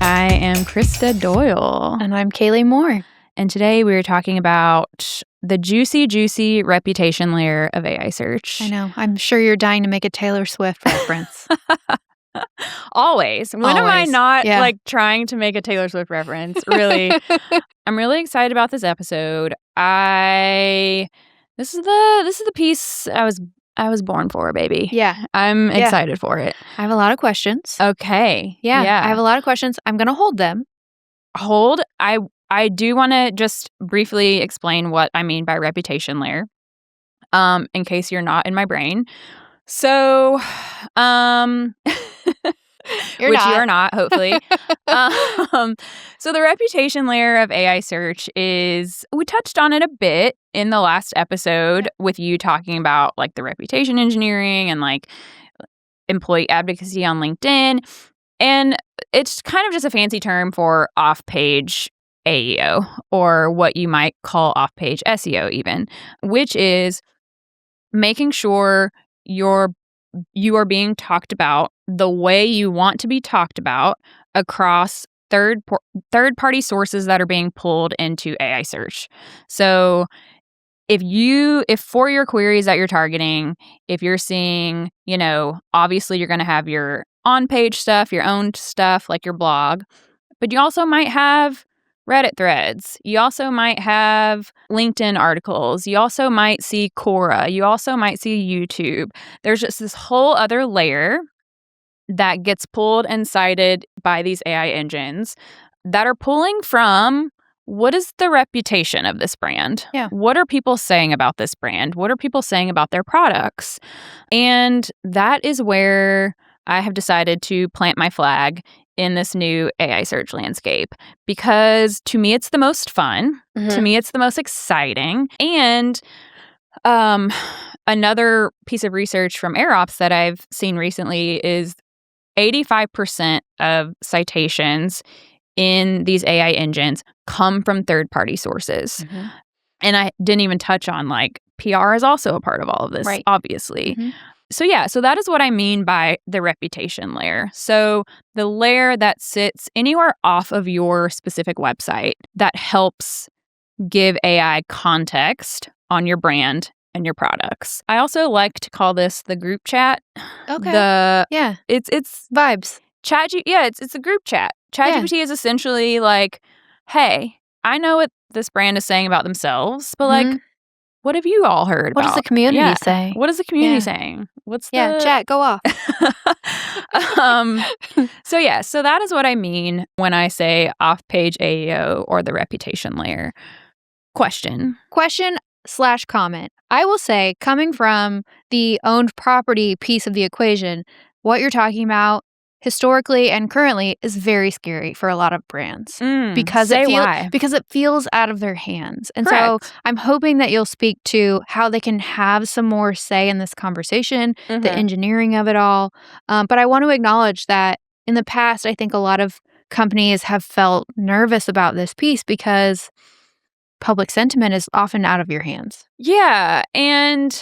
I am Krista Doyle. And I'm Kaylee Moore. And today we are talking about the juicy reputation layer of AI search. I know. I'm sure you're dying to make a Taylor Swift reference. Always. When am I not trying to make a Taylor Swift reference? Really. I'm really excited about this episode. This is the piece I was born for, baby. Yeah. I'm excited for it. I have a lot of questions. Okay. Yeah. I have a lot of questions. I'm going to hold them. I do want to just briefly explain what I mean by reputation layer, in case you're not in my brain. So, You are not, hopefully. So the reputation layer of AI search is, we touched on it a bit in the last episode with you talking about like the reputation engineering and like employee advocacy on LinkedIn. And it's kind of just a fancy term for off-page AEO, or what you might call off-page SEO even, which is making sure you are being talked about the way you want to be talked about across third-party sources that are being pulled into AI search. So if for your queries that you're targeting, if you're seeing, obviously you're going to have your on-page stuff, your own stuff, like your blog, but you also might have Reddit threads. You also might have LinkedIn articles. You also might see Quora. You also might see YouTube. There's just this whole other layer that gets pulled and cited by these AI engines that are pulling from, what is the reputation of this brand? Yeah. What are people saying about this brand? What are people saying about their products? And that is where I have decided to plant my flag in this new AI search landscape, because to me, it's the most fun. Mm-hmm. To me, it's the most exciting. And another piece of research from AirOps that I've seen recently is 85% of citations in these AI engines come from third-party sources. Mm-hmm. And I didn't even touch on, like, PR is also a part of all of this, right. Obviously. Mm-hmm. So that is what I mean by the reputation layer. So the layer that sits anywhere off of your specific website that helps give AI context on your brand and your products. I also like to call this the group chat. Okay. It's vibes. It's a group chat. ChatGPT is essentially like, hey, I know what this brand is saying about themselves, but like, what have you all heard about? What does the community say? What is the community saying? Chat, go off. So that is what I mean when I say off-page AEO or the reputation layer. Question/comment. I will say, coming from the owned property piece of the equation, what you're talking about historically and currently is very scary for a lot of brands because it feels out of their hands. And Correct. So I'm hoping that you'll speak to how they can have some more say in this conversation, the engineering of it all. But I want to acknowledge that in the past, I think a lot of companies have felt nervous about this piece because public sentiment is often out of your hands. And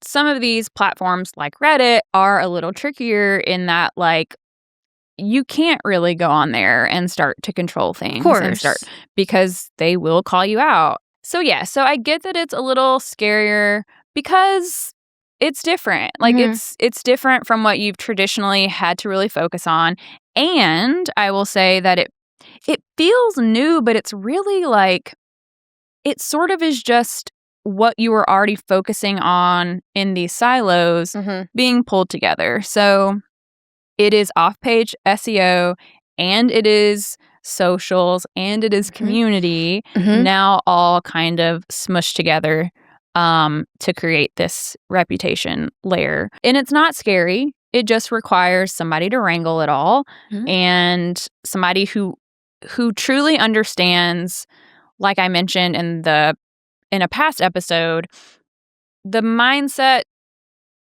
some of these platforms like Reddit are a little trickier in that, like, you can't really go on there and start to control things. Of course. Because they will call you out. So I get that it's a little scarier because it's different. Like, it's different from what you've traditionally had to really focus on. And I will say that it feels new, but it's really like, it sort of is just what you were already focusing on in these silos being pulled together. So it is off-page SEO, and it is socials, and it is community, now all kind of smushed together to create this reputation layer. And it's not scary. It just requires somebody to wrangle it all, and somebody who truly understands, like I mentioned in a past episode, the mindset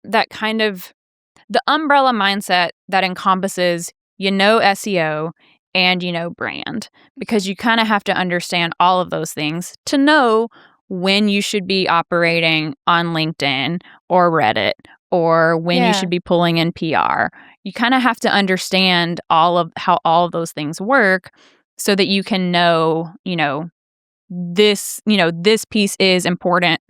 that kind of, the umbrella mindset that encompasses, SEO and brand, because you kind of have to understand all of those things to know when you should be operating on LinkedIn or Reddit or when you Yeah. should be pulling in PR. You kind of have to understand how all of those things work so that you can know, this piece is important,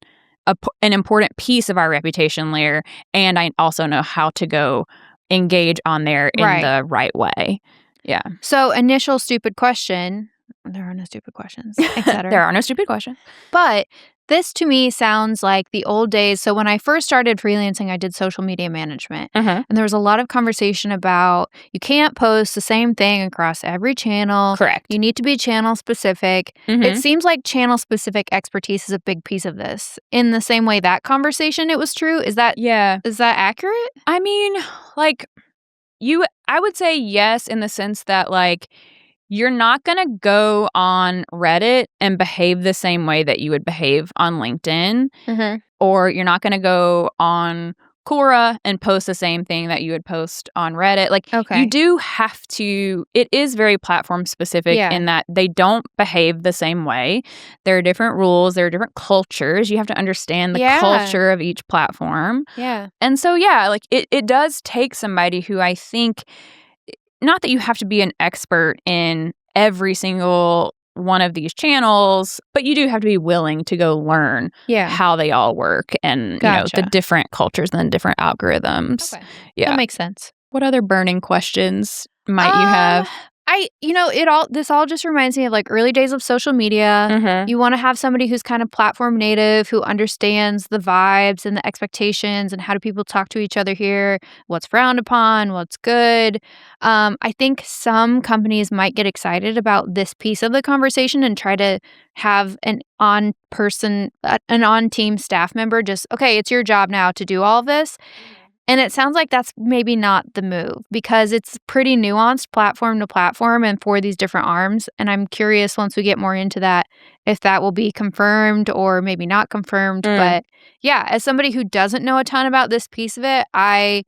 an important piece of our reputation layer, and I also know how to go engage on there in Right. the right way. Yeah. So, initial stupid question. There are no stupid questions, etc. There are no stupid questions. But this to me sounds like the old days. So when I first started freelancing, I did social media management. Mm-hmm. And there was a lot of conversation about you can't post the same thing across every channel. Correct. You need to be channel specific. Mm-hmm. It seems like channel specific expertise is a big piece of this. In the same way that conversation it was true. Is that accurate? I mean, I would say yes, in the sense that you're not going to go on Reddit and behave the same way that you would behave on LinkedIn. Mm-hmm. Or you're not going to go on Quora and post the same thing that you would post on Reddit. Okay. You do have to, it is very platform specific in that they don't behave the same way. There are different rules, there are different cultures. You have to understand the culture of each platform. Yeah. And so, it does take somebody who I think, not that you have to be an expert in every single one of these channels, but you do have to be willing to go learn how they all work and the different cultures and the different algorithms. Okay. Yeah. That makes sense. What other burning questions might you have? This all just reminds me of early days of social media. Mm-hmm. You want to have somebody who's kind of platform native, who understands the vibes and the expectations and how do people talk to each other here, what's frowned upon, what's good. I think some companies might get excited about this piece of the conversation and try to have an on-team staff member just, okay, it's your job now to do all of this. And it sounds like that's maybe not the move because it's pretty nuanced platform to platform and for these different arms. And I'm curious once we get more into that, if that will be confirmed or maybe not confirmed. But yeah, as somebody who doesn't know a ton about this piece of it, I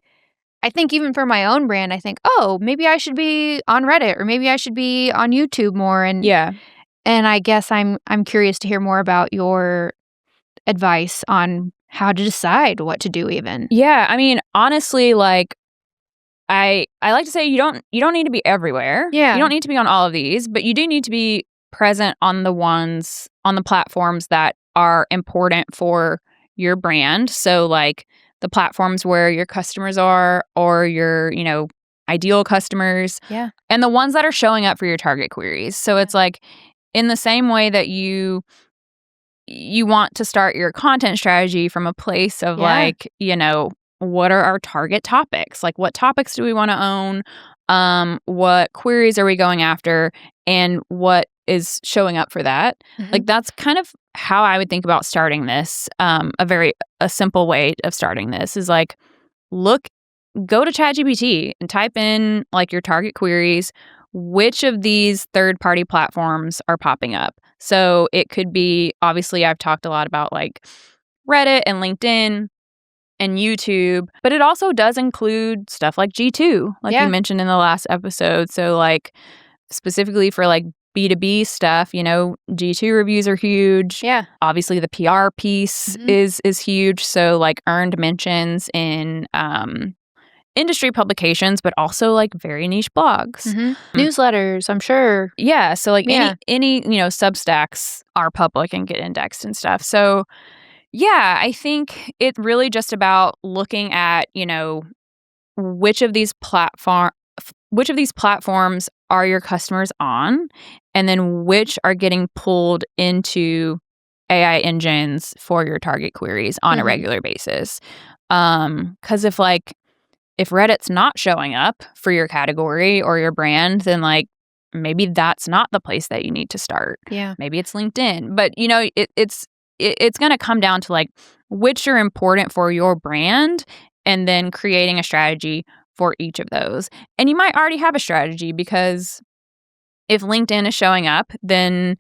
think even for my own brand, I think, oh, maybe I should be on Reddit or maybe I should be on YouTube more. And I guess I'm curious to hear more about your advice on how to decide what to do even. Yeah, I mean, honestly, I like to say you don't need to be everywhere. Yeah. You don't need to be on all of these, but you do need to be present on the platforms that are important for your brand. So the platforms where your customers are or your, ideal customers. Yeah. And the ones that are showing up for your target queries. So it's in the same way that you want to start your content strategy from a place of what are our target topics? What topics do we want to own? What queries are we going after? And what is showing up for that? Mm-hmm. That's kind of how I would think about starting this. A simple way of starting this is go to ChatGPT and type in your target queries. Which of these third-party platforms are popping up? So it could be, obviously, I've talked a lot about Reddit and LinkedIn and YouTube, but it also does include stuff like G2, you mentioned in the last episode. So specifically for B2B stuff, G2 reviews are huge. Yeah. Obviously the PR piece is huge. So earned mentions in industry publications, but also very niche blogs. Newsletters, I'm sure. Yeah. So any Substacks are public and get indexed and stuff. So yeah, I think it's really just about looking at, which of these platforms are your customers on, and then which are getting pulled into AI engines for your target queries on a regular basis. 'Cause if Reddit's not showing up for your category or your brand, then maybe that's not the place that you need to start. Yeah. Maybe it's LinkedIn. But it's going to come down to which are important for your brand and then creating a strategy for each of those. And you might already have a strategy because if LinkedIn is showing up, then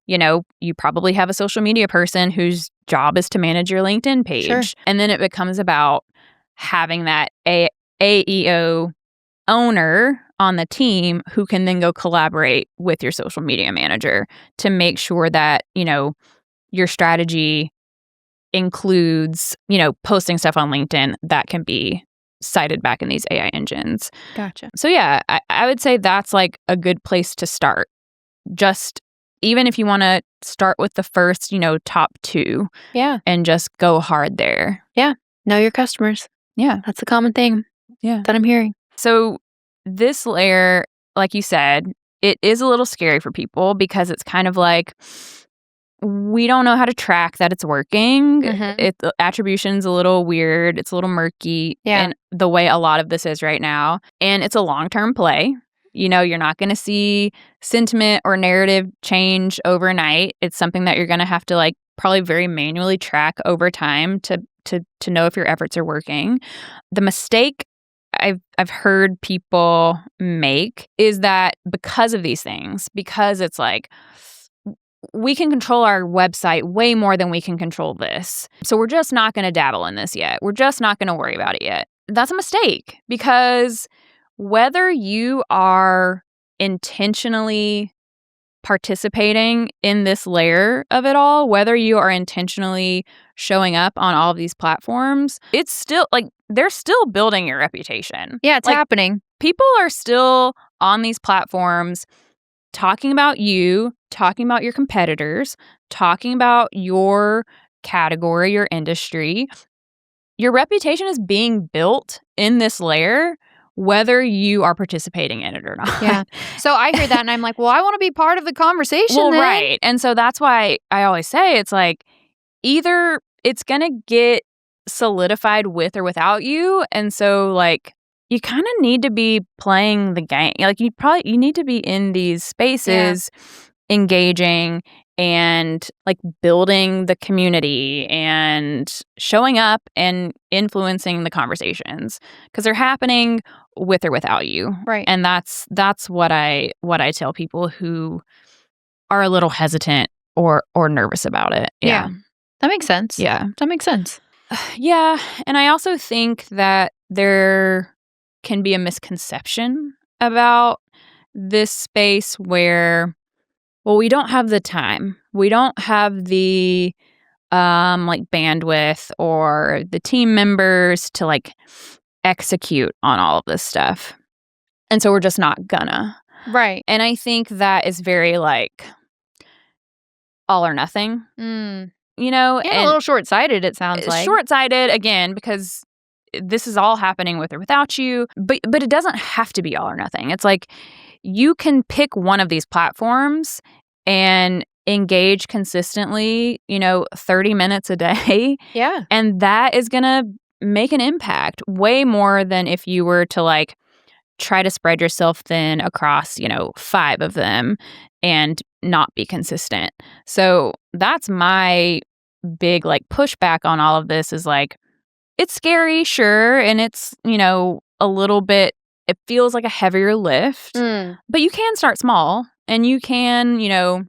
you probably have a social media person whose job is to manage your LinkedIn page. Sure. And then it becomes about having that AEO owner on the team who can then go collaborate with your social media manager to make sure that, your strategy includes, posting stuff on LinkedIn that can be cited back in these AI engines. Gotcha. So yeah, I would say that's like a good place to start. Just even if you want to start with the first, top 2. Yeah. And just go hard there. Yeah. Know your customers. Yeah. That's a common thing. Yeah. That I'm hearing. So this layer, like you said, it is a little scary for people because it's kind of like we don't know how to track that it's working. The attribution's a little weird. It's a little murky in the way a lot of this is right now. And it's a long-term play. You're not going to see sentiment or narrative change overnight. It's something that you're going to have to like probably very manually track over time to know if your efforts are working. The mistake I've heard people make is that because of these things, because it's like we can control our website way more than we can control this. So we're just not going to dabble in this yet. We're just not going to worry about it yet. That's a mistake because whether you are intentionally participating in this layer of it all, whether you are intentionally showing up on all of these platforms, it's still like they're still building your reputation. Yeah, it's happening. People are still on these platforms talking about you, talking about your competitors, talking about your category, your industry. Your reputation is being built in this layer, whether you are participating in it or not. Yeah. So I hear that and I'm like, well, I want to be part of the conversation well, then. Right. And so that's why I always say it's like either it's going to get solidified with or without you. And so like you kind of need to be playing the game. Like you need to be in these spaces engaging and like building the community and showing up and influencing the conversations because they're happening with or without you. Right. And that's what I tell people who are a little hesitant or nervous about it. Yeah. That makes sense. Yeah. That makes sense. Yeah. And I also think that there can be a misconception about this space where, well, we don't have the time. We don't have the like bandwidth or the team members to like execute on all of this stuff. And so we're just not gonna. Right. And I think that is very like all or nothing. And And a little short-sighted, it sounds like. Short-sighted, again, because this is all happening with or without you. But it doesn't have to be all or nothing. It's like you can pick one of these platforms and engage consistently, 30 minutes a day. Yeah. And that is going to make an impact way more than if you were to like try to spread yourself thin across, 5 of them and not be consistent. So that's my big like pushback on all of this is like, it's scary, sure. And it's, a little bit, it feels like a heavier lift, but you can start small and you can, if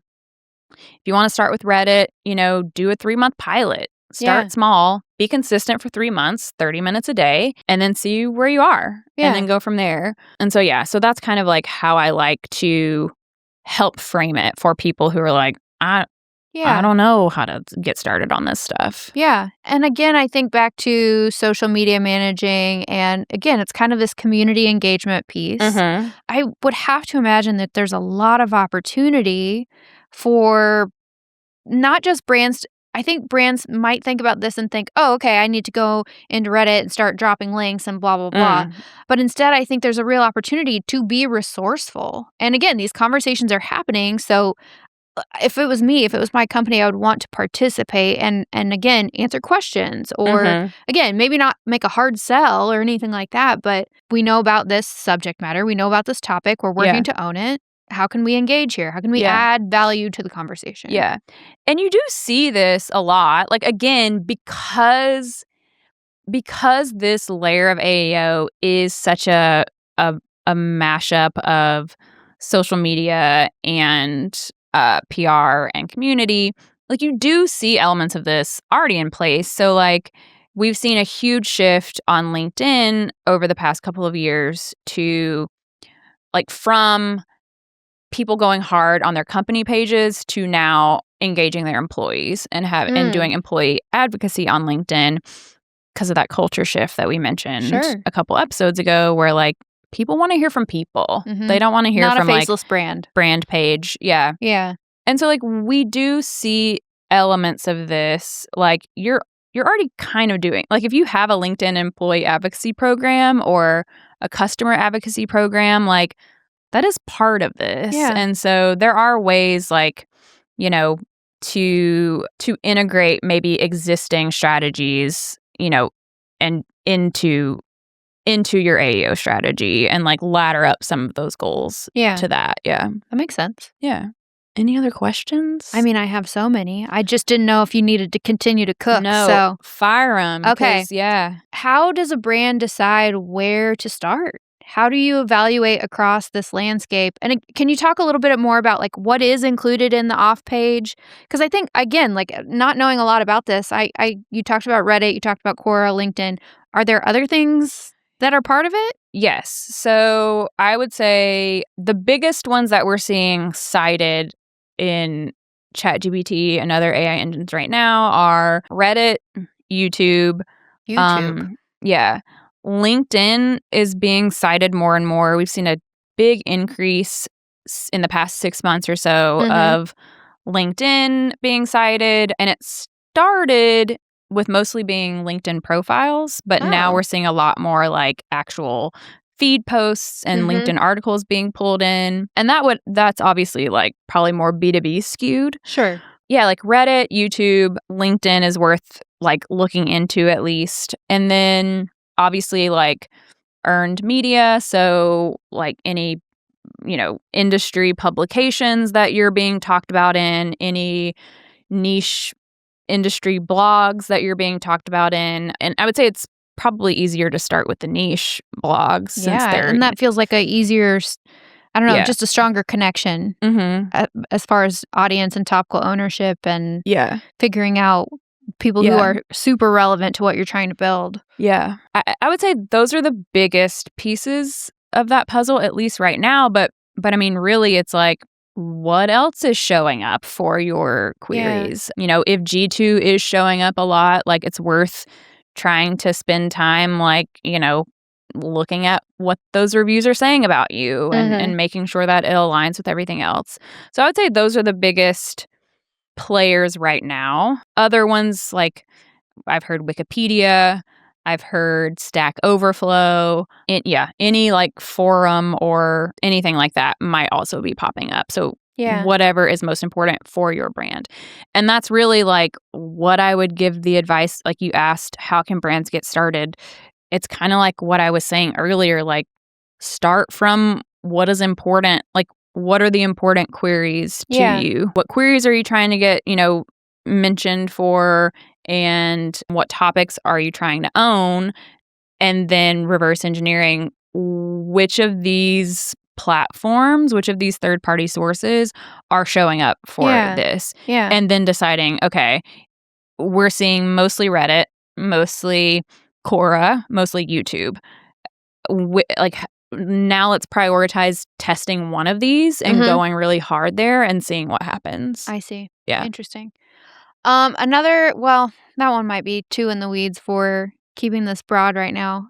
you want to start with Reddit, do a 3-month pilot. Start small, be consistent for 3 months, 30 minutes a day, and then see where you are and then go from there. And so, so that's kind of like how I like to help frame it for people who are like, I don't know how to get started on this stuff. Yeah. And again, I think back to social media managing. And again, it's kind of this community engagement piece. I would have to imagine that there's a lot of opportunity for not just brands. I think brands might think about this and think, oh, okay, I need to go into Reddit and start dropping links and blah, blah, blah. But instead, I think there's a real opportunity to be resourceful. And again, these conversations are happening. So if it was me, if it was my company, I would want to participate and again, answer questions or again, maybe not make a hard sell or anything like that, but we know about this subject matter. We know about this topic. We're working to own it. How can we engage here? How can we add value to the conversation? Yeah. And you do see this a lot. Like, again, because this layer of AEO is such a mashup of social media and PR and community, like you do see elements of this already in place. So like we've seen a huge shift on LinkedIn over the past couple of years to like from people going hard on their company pages to now engaging their employees and doing employee advocacy on LinkedIn because of that culture shift that we mentioned a couple episodes ago, where like people want to hear from people. They don't want to hear Not from a faceless brand page. Yeah. Yeah. And so like we do see elements of this. Like you're already kind of doing, like if you have a LinkedIn employee advocacy program or a customer advocacy program, like that is part of this. Yeah. And so there are ways like, you know, to integrate maybe existing strategies, you know, and into your AEO strategy and like ladder up some of those goals to that. Yeah. That makes sense. Yeah. Any other questions? I mean, I have so many. I just didn't know if you needed to continue to cook. No, so fire them. Okay. Yeah. How does a brand decide where to start? How do you evaluate across this landscape? And can you talk a little bit more about like what is included in the off page? Because I think again, like not knowing a lot about this, you talked about Reddit, you talked about Quora, LinkedIn. Are there other things that are part of it? Yes. So I would say the biggest ones that we're seeing cited in ChatGPT and other AI engines right now are Reddit, YouTube. Yeah. LinkedIn is being cited more and more. We've seen a big increase in the past 6 months or so of LinkedIn being cited. And it started with mostly being LinkedIn profiles, but now we're seeing a lot more like actual feed posts and LinkedIn articles being pulled in. And that's obviously like probably more B2B skewed. Sure. Yeah, like Reddit, YouTube, LinkedIn is worth like looking into at least. And then obviously like earned media, so like any, you know, industry publications that you're being talked about in, any niche industry blogs that you're being talked about in. And I would say it's probably easier to start with the niche blogs since they're, and that feels like a easier, I don't know, just a stronger connection as far as audience and topical ownership and figuring out people who are super relevant to what you're trying to build. Yeah. I would say those are the biggest pieces of that puzzle, at least right now. But I mean, really, it's like, what else is showing up for your queries? You know, if G2 is showing up a lot, like it's worth trying to spend time, like, you know, looking at what those reviews are saying about you and making sure that it aligns with everything else. So I would say those are the biggest players right now. Other ones, like I've heard Wikipedia, I've heard Stack Overflow. Any like forum or anything like that might also be popping up. So whatever is most important for your brand. And that's really like what I would give the advice. Like you asked, how can brands get started? It's kind of like what I was saying earlier, like start from what is important. Like what are the important queries to you? What queries are you trying to get, you know, mentioned for, and what topics are you trying to own? And then reverse engineering which of these platforms, which of these third-party sources are showing up for this. And then deciding, okay, we're seeing mostly Reddit, mostly Quora, mostly YouTube. Like now let's prioritize testing one of these and going really hard there and seeing what happens. I see. Yeah. Interesting. Well, that one might be too in the weeds for keeping this broad right now.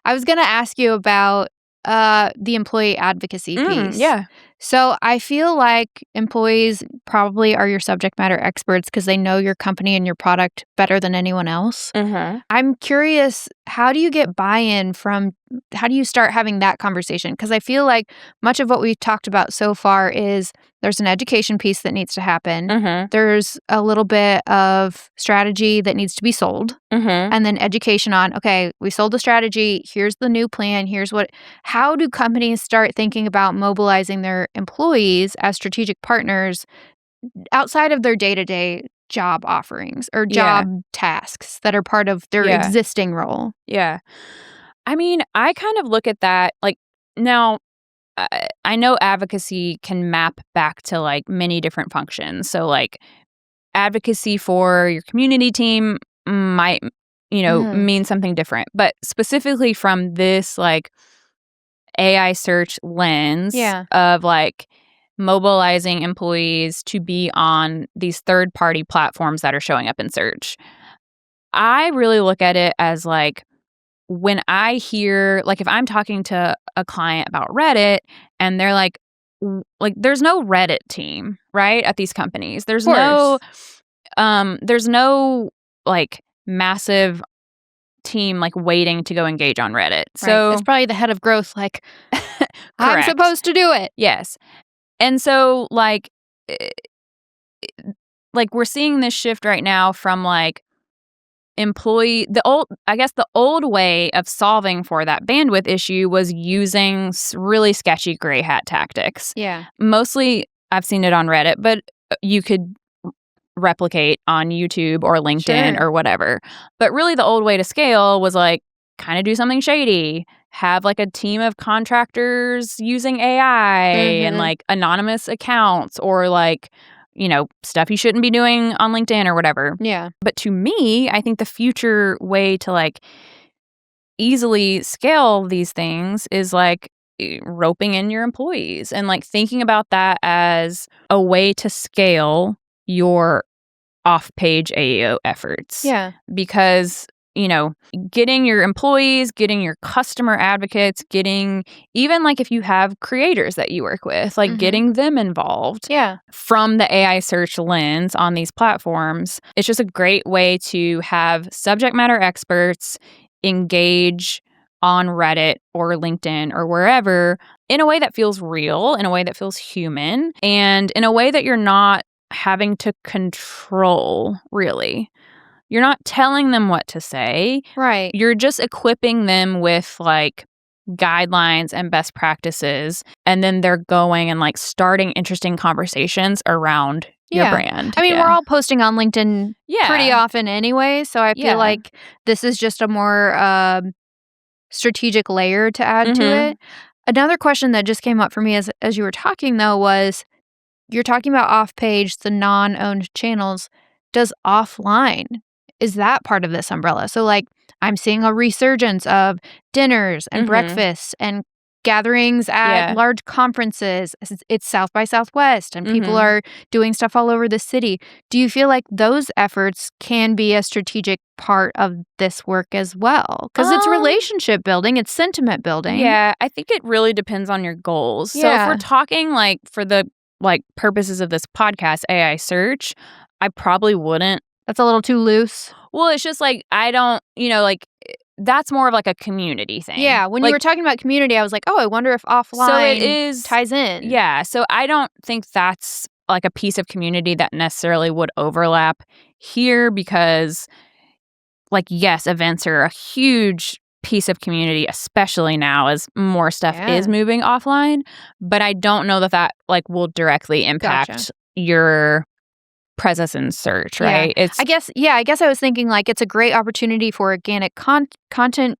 I was going to ask you about the employee advocacy piece. Yeah. So I feel like employees probably are your subject matter experts because they know your company and your product better than anyone else. I'm curious, how do you get buy-in how do you start having that conversation? Because I feel like much of what we've talked about so far is there's an education piece that needs to happen. There's a little bit of strategy that needs to be sold. And then education on, okay, we sold the strategy. Here's the new plan. How do companies start thinking about mobilizing their employees as strategic partners outside of their day-to-day job offerings or job tasks that are part of their existing role? Yeah. I mean, I kind of look at that like now I know advocacy can map back to like many different functions. So like advocacy for your community team might, you know, mean something different. But specifically from this like AI search lens of like mobilizing employees to be on these third-party platforms that are showing up in search. I really look at it as like when I hear, like if I'm talking to a client about Reddit and they're like there's no Reddit team, right, at these companies. There's no like massive team like waiting to go engage on Reddit. So It's probably the head of growth like, I'm correct. supposed to do it. Yes. And so like we're seeing this shift right now from like the old way of solving for that bandwidth issue was using really sketchy gray hat tactics. Yeah. Mostly I've seen it on Reddit, but you could replicate on YouTube or LinkedIn or whatever. But really the old way to scale was like kind of do something shady, have like a team of contractors using AI and like anonymous accounts or like, you know, stuff you shouldn't be doing on LinkedIn or whatever. Yeah. But to me, I think the future way to like easily scale these things is like roping in your employees and like thinking about that as a way to scale your off-page AEO efforts. Yeah. Because, you know, getting your employees, getting your customer advocates, getting even like if you have creators that you work with, like getting them involved from the AI search lens on these platforms. It's just a great way to have subject matter experts engage on Reddit or LinkedIn or wherever in a way that feels real, in a way that feels human, and in a way that you're not having to control, really. You're not telling them what to say. Right. You're just equipping them with like guidelines and best practices. And then they're going and like starting interesting conversations around your brand. I mean, we're all posting on LinkedIn pretty often anyway. So I feel like this is just a more strategic layer to add to it. Another question that just came up for me as you were talking, though, was you're talking about off-page, the non-owned channels. Does offline, is that part of this umbrella? So, like, I'm seeing a resurgence of dinners and breakfasts and gatherings at large conferences. It's South by Southwest, and people are doing stuff all over the city. Do you feel like those efforts can be a strategic part of this work as well? Because it's relationship building, it's sentiment building. Yeah, I think it really depends on your goals. So if we're talking like for the like purposes of this podcast, AI search, I probably wouldn't. That's a little too loose. Well, it's just like I don't, you know, like that's more of like a community thing. Yeah, when you were talking about community, I was like, oh, I wonder if offline ties in. Yeah, so I don't think that's like a piece of community that necessarily would overlap here because, like, yes, events are a huge piece of community, especially now as more stuff is moving offline. But I don't know that like will directly impact your presence in search, right? I guess I was thinking like it's a great opportunity for organic content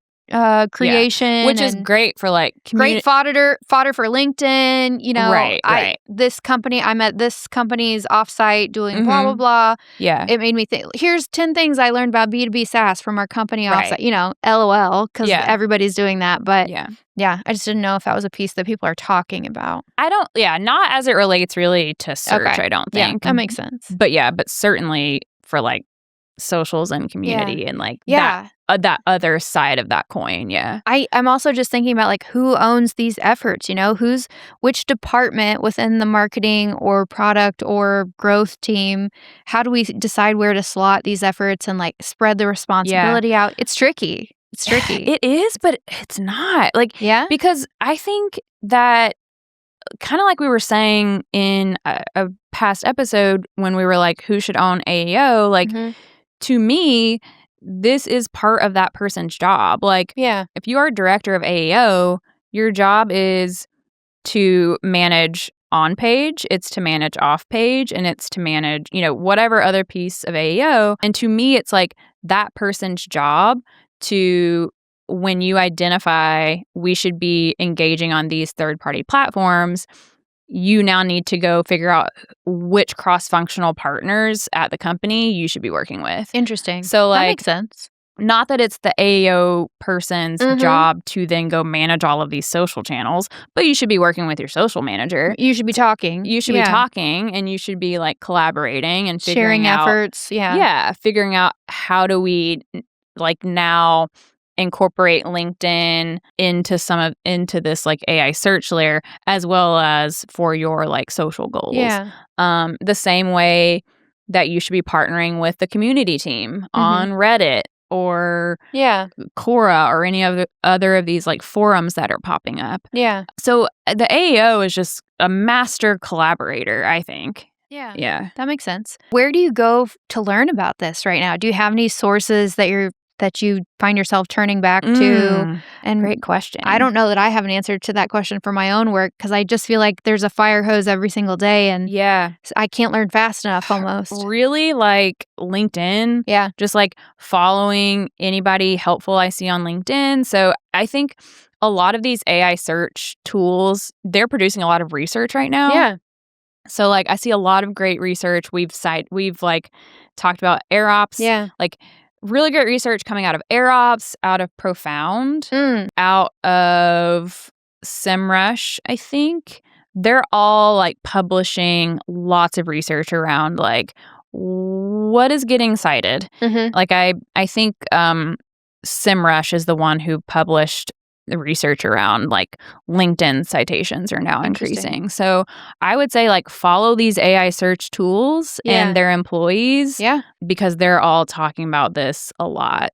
creation, which is great for like great fodder for LinkedIn. You know, right. This company, I'm at this company's offsite doing blah blah blah. Yeah, it made me think. Here's 10 things I learned about B2B SaaS from our company offsite. You know, LOL, because everybody's doing that. But I just didn't know if that was a piece that people are talking about. I don't. Yeah, not as it relates really to search. I don't think that makes sense. But but certainly for like socials and community and like that other side of that coin. I'm also just thinking about like who owns these efforts, you know, which department within the marketing or product or growth team, how do we decide where to slot these efforts and like spread the responsibility out? It's tricky. It is, but it's not like, because I think that kind of like we were saying in a past episode when we were like, who should own AEO? Like, to me, this is part of that person's job. Like, if you are a director of AEO, your job is to manage on page, it's to manage off page, and it's to manage, you know, whatever other piece of AEO. And to me, it's like that person's job to, when you identify we should be engaging on these third-party platforms, you now need to go figure out which cross-functional partners at the company you should be working with. Interesting. So, like, that makes sense. not that it's the AEO person's job to then go manage all of these social channels, but you should be working with your social manager. You should be talking. You should be talking, and you should be like collaborating and sharing efforts. Yeah, figuring out how do we like now incorporate LinkedIn into this like AI search layer, as well as for your like social goals. Yeah. The same way that you should be partnering with the community team on Reddit or Quora or any other of these like forums that are popping up. Yeah. So the AEO is just a master collaborator, I think. Yeah. Yeah. That makes sense. Where do you go to learn about this right now? Do you have any sources that you find yourself turning back to? And great question. I don't know that I have an answer to that question for my own work, because I just feel like there's a fire hose every single day, and I can't learn fast enough almost. Really, like LinkedIn. Yeah. Just like following anybody helpful I see on LinkedIn. So I think a lot of these AI search tools, they're producing a lot of research right now. Yeah. So like I see a lot of great research. We've like talked about AirOps. Yeah. Like really great research coming out of AirOps, out of Profound, out of SEMrush, I think. They're all like publishing lots of research around like what is getting cited. Like I think SEMrush is the one who published the research around like LinkedIn citations are now increasing. So I would say like follow these AI search tools and their employees because they're all talking about this a lot.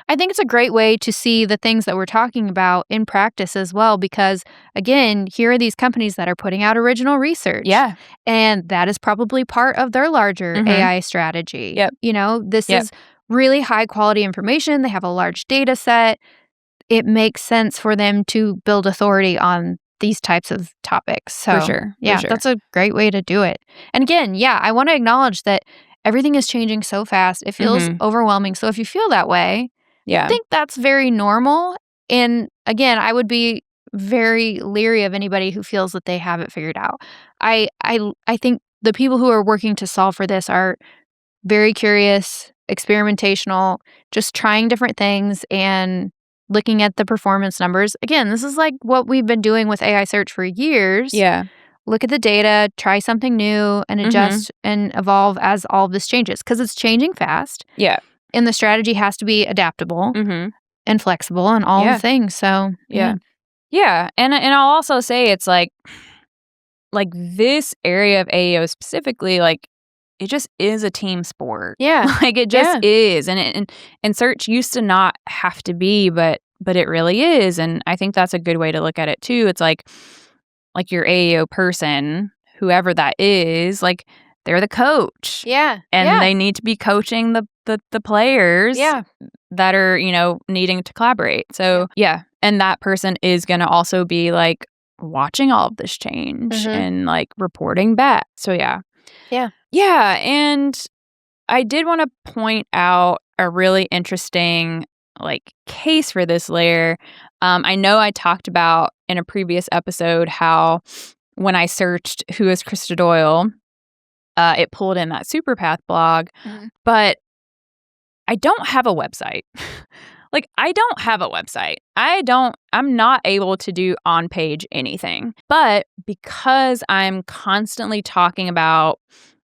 I think it's a great way to see the things that we're talking about in practice as well, because again, here are these companies that are putting out original research. Yeah. And that is probably part of their larger AI strategy. Yep. You know, this is really high quality information. They have a large data set. It makes sense for them to build authority on these types of topics. So, for sure. That's a great way to do it. And again, I want to acknowledge that everything is changing so fast. It feels overwhelming. So if you feel that way, I think that's very normal. And again, I would be very leery of anybody who feels that they have it figured out. I think the people who are working to solve for this are very curious, experimentational, just trying different things and looking at the performance numbers. Again, this is like what we've been doing with AI search for years. Yeah. Look at the data, try something new, and adjust and evolve as all of this changes, because it's changing fast. Yeah. And the strategy has to be adaptable and flexible and all the things. So, Yeah. And I'll also say it's like this area of AEO specifically, like it just is a team sport. Yeah. Like it just is. And search used to not have to be, but it really is. And I think that's a good way to look at it too. It's like your AEO person, whoever that is, like they're the coach. Yeah. And they need to be coaching the players that are, needing to collaborate. So and that person is gonna also be like watching all of this change and like reporting back. So yeah. Yeah, and I did want to point out a really interesting like case for this layer. I know I talked about in a previous episode how when I searched who is Krista Doyle, it pulled in that Superpath blog, but I don't have a website. Like, I don't have a website. I'm not able to do on-page anything. But because I'm constantly talking about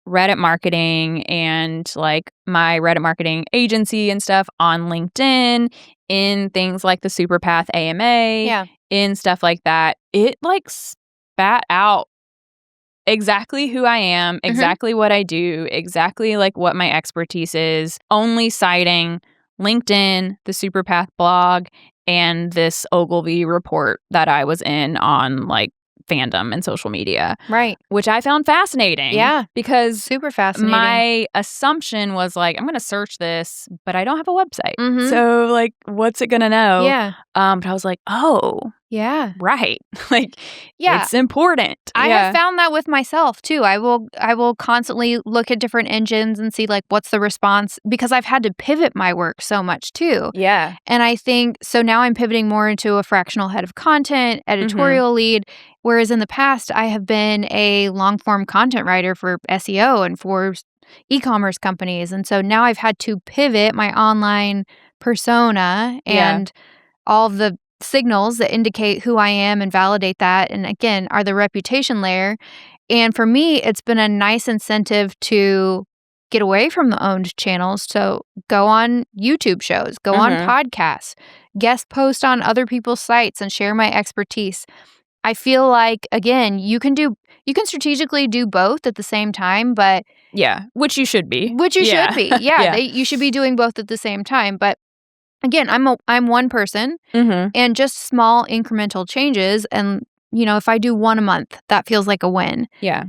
Reddit marketing and like my Reddit marketing agency and stuff on LinkedIn, in things like the Superpath AMA, in stuff like that, it like spat out exactly who I am, exactly what I do, exactly like what my expertise is, only citing LinkedIn, the Superpath blog, and this Ogilvy report that I was in on like fandom and social media. Right. Which I found fascinating. Yeah. Because super fascinating. My assumption was like, I'm going to search this, but I don't have a website. So like, what's it going to know? Yeah. But I was like, oh. Yeah. Right. Like, it's important. I have found that with myself too. I will constantly look at different engines and see like what's the response, because I've had to pivot my work so much too. Yeah. And I think so now I'm pivoting more into a fractional head of content, editorial lead, whereas in the past I have been a long form content writer for SEO and for e-commerce companies. And so now I've had to pivot my online persona and all the signals that indicate who I am and validate that, and again, are the reputation layer. And for me, it's been a nice incentive to get away from the owned channels. So go on YouTube shows, go on podcasts, guest post on other people's sites and share my expertise. I feel like, again, you can strategically do both at the same time, but which you should be. Should be. You should be doing both at the same time. But again, I'm one person, and just small incremental changes. And if I do one a month, that feels like a win. Yeah.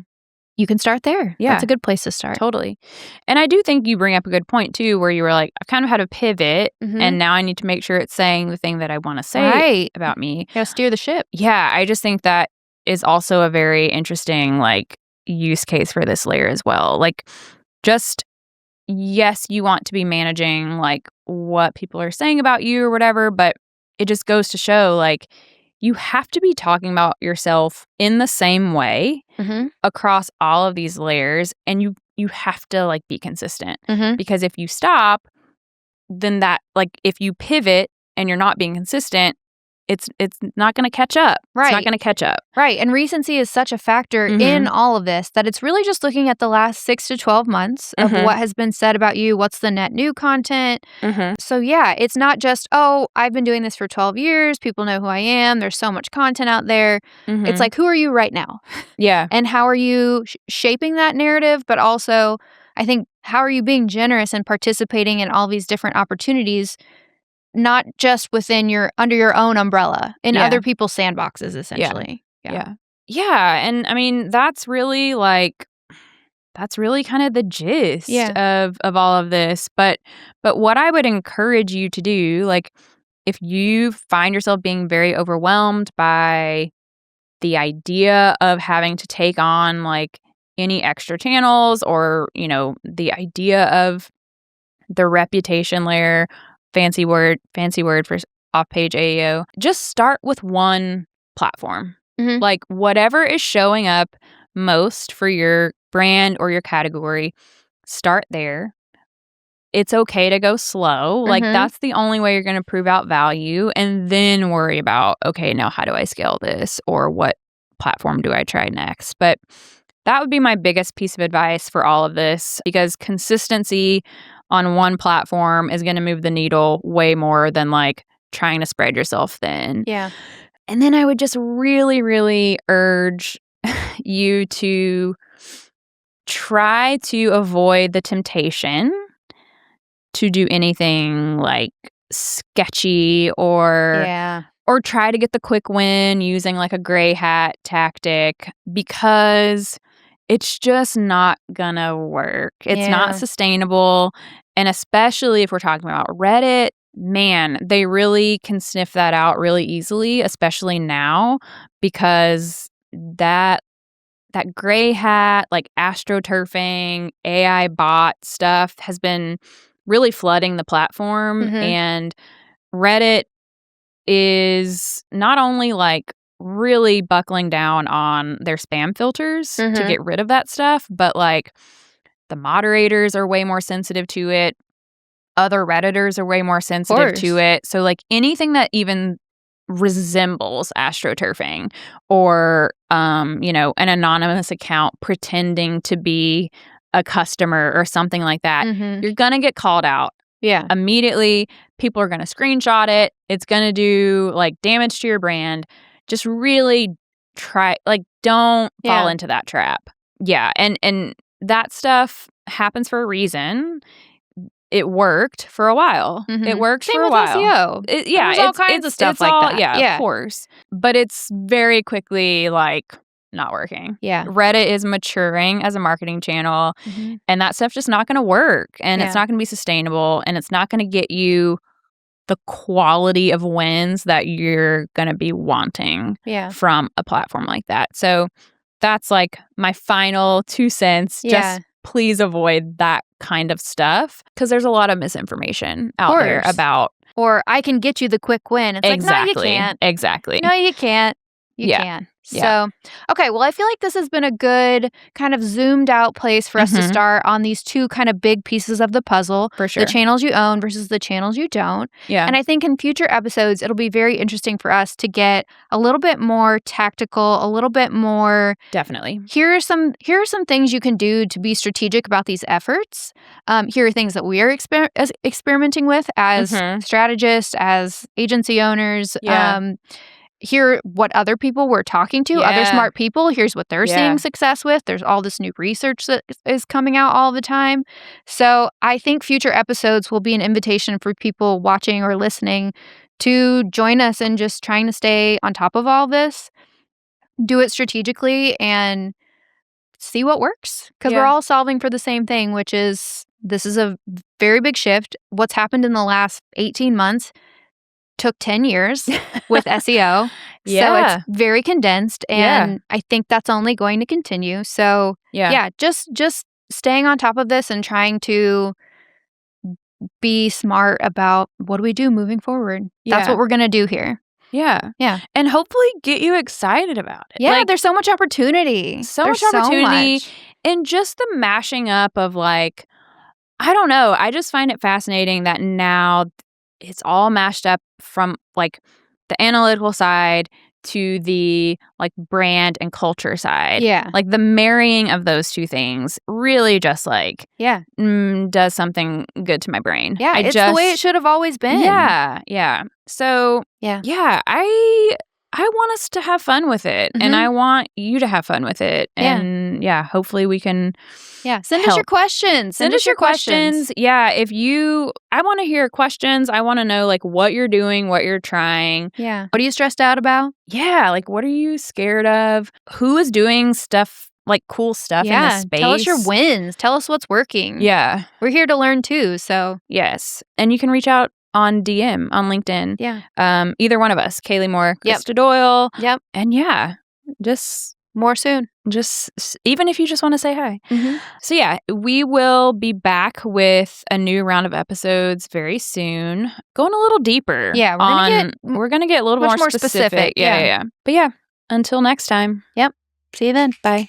You can start there. Yeah. That's a good place to start. Totally. And I do think you bring up a good point, too, where you were like, I've kind of had a pivot, and now I need to make sure it's saying the thing that I want to say about me. Yeah, steer the ship. Yeah, I just think that is also a very interesting, use case for this layer as well. Yes, you want to be managing, what people are saying about you or whatever, but it just goes to show, you have to be talking about yourself in the same way across all of these layers, and you have to be consistent, because if you stop, then that if you pivot and you're not being consistent, it's not going to catch up. Right. It's not going to catch up. Right. And recency is such a factor in all of this that it's really just looking at the last 6 to 12 months of what has been said about you, what's the net new content. So yeah, it's not just, I've been doing this for 12 years. People know who I am. There's so much content out there. It's who are you right now? Yeah. And how are you shaping that narrative? But also, I think, how are you being generous and participating in all these different opportunities, not just under your own umbrella, in other people's sandboxes, essentially. Yeah. And I mean, that's really kind of the gist of all of this. But what I would encourage you to do, if you find yourself being very overwhelmed by the idea of having to take on any extra channels, or, the idea of the reputation layer, fancy word for off-page AEO, just start with one platform. Whatever is showing up most for your brand or your category, start there. It's okay to go slow. That's the only way you're going to prove out value, and then worry about, okay, now how do I scale this, or what platform do I try next? But that would be my biggest piece of advice for all of this, because consistency on one platform is going to move the needle way more than trying to spread yourself thin. Yeah. And then I would just really, really urge you to try to avoid the temptation to do anything sketchy or try to get the quick win using a gray hat tactic, because it's just not gonna work. It's not sustainable. And especially if we're talking about Reddit, man, they really can sniff that out really easily, especially now, because that gray hat, astroturfing, AI bot stuff has been really flooding the platform. And Reddit is not only really buckling down on their spam filters to get rid of that stuff, but the moderators are way more sensitive to it. Other Redditors are way more sensitive to it. So anything that even resembles astroturfing, or an anonymous account pretending to be a customer or something like that, you're gonna get called out. Yeah. Immediately, people are gonna screenshot it. It's gonna do damage to your brand. Just really try, don't fall into that trap. Yeah. And that stuff happens for a reason. It worked for a while. It worked Same for a with while. SEO. There's all kinds of stuff like that. Yeah, of course. But it's very quickly not working. Yeah. Reddit is maturing as a marketing channel, and that stuff's just not going to work, and it's not going to be sustainable, and it's not going to get you the quality of wins that you're going to be wanting from a platform like that. So that's my final 2 cents. Just please avoid that kind of stuff, because there's a lot of misinformation out there about. Or I can get you the quick win. It's exactly. No, you can't. Exactly. No, you can't. You Yeah. can. Yeah. So, okay, well, I feel like this has been a good kind of zoomed out place for us to start on these two kind of big pieces of the puzzle. For sure. The channels you own versus the channels you don't. Yeah. And I think in future episodes, it'll be very interesting for us to get a little bit more tactical, a little bit more. Definitely. Here are some things you can do to be strategic about these efforts. Here are things that we are experimenting with as strategists, as agency owners. Yeah. Hear what other people we're talking to, other smart people. Here's what they're seeing success with. There's all this new research that is coming out all the time. So I think future episodes will be an invitation for people watching or listening to join us in just trying to stay on top of all this, do it strategically, and see what works. Because we're all solving for the same thing, which is this is a very big shift. What's happened in the last 18 months took 10 years with SEO. So it's very condensed, and I think that's only going to continue. So just staying on top of this and trying to be smart about what do we do moving forward. That's what we're going to do here. Yeah. Yeah. And hopefully get you excited about it. Yeah, there's so much opportunity. So much opportunity. And just the mashing up of like, I don't know. I just find it fascinating that now it's all mashed up from like the analytical side to the like brand and culture side. Yeah. Like the marrying of those two things really just like does something good to my brain. Yeah, it's the way it should have always been. Yeah. Yeah. So I want us to have fun with it, and I want you to have fun with it. And hopefully we can send us your questions. Send us your questions. Yeah, I want to hear questions. I want to know like what you're doing, what you're trying. Yeah. What are you stressed out about? Yeah, like what are you scared of? Who is doing stuff like cool stuff in the space? Tell us your wins. Tell us what's working. Yeah. We're here to learn too, so. Yes. And you can reach out on DM on LinkedIn. Yeah. Either one of us, Kaylee Moore, Krista Doyle. Yep. And just more soon. Just even if you just want to say hi. Mm-hmm. So we will be back with a new round of episodes very soon, going a little deeper. Yeah, we're gonna get a little more specific. Yeah. But until next time. Yep. See you then. Bye.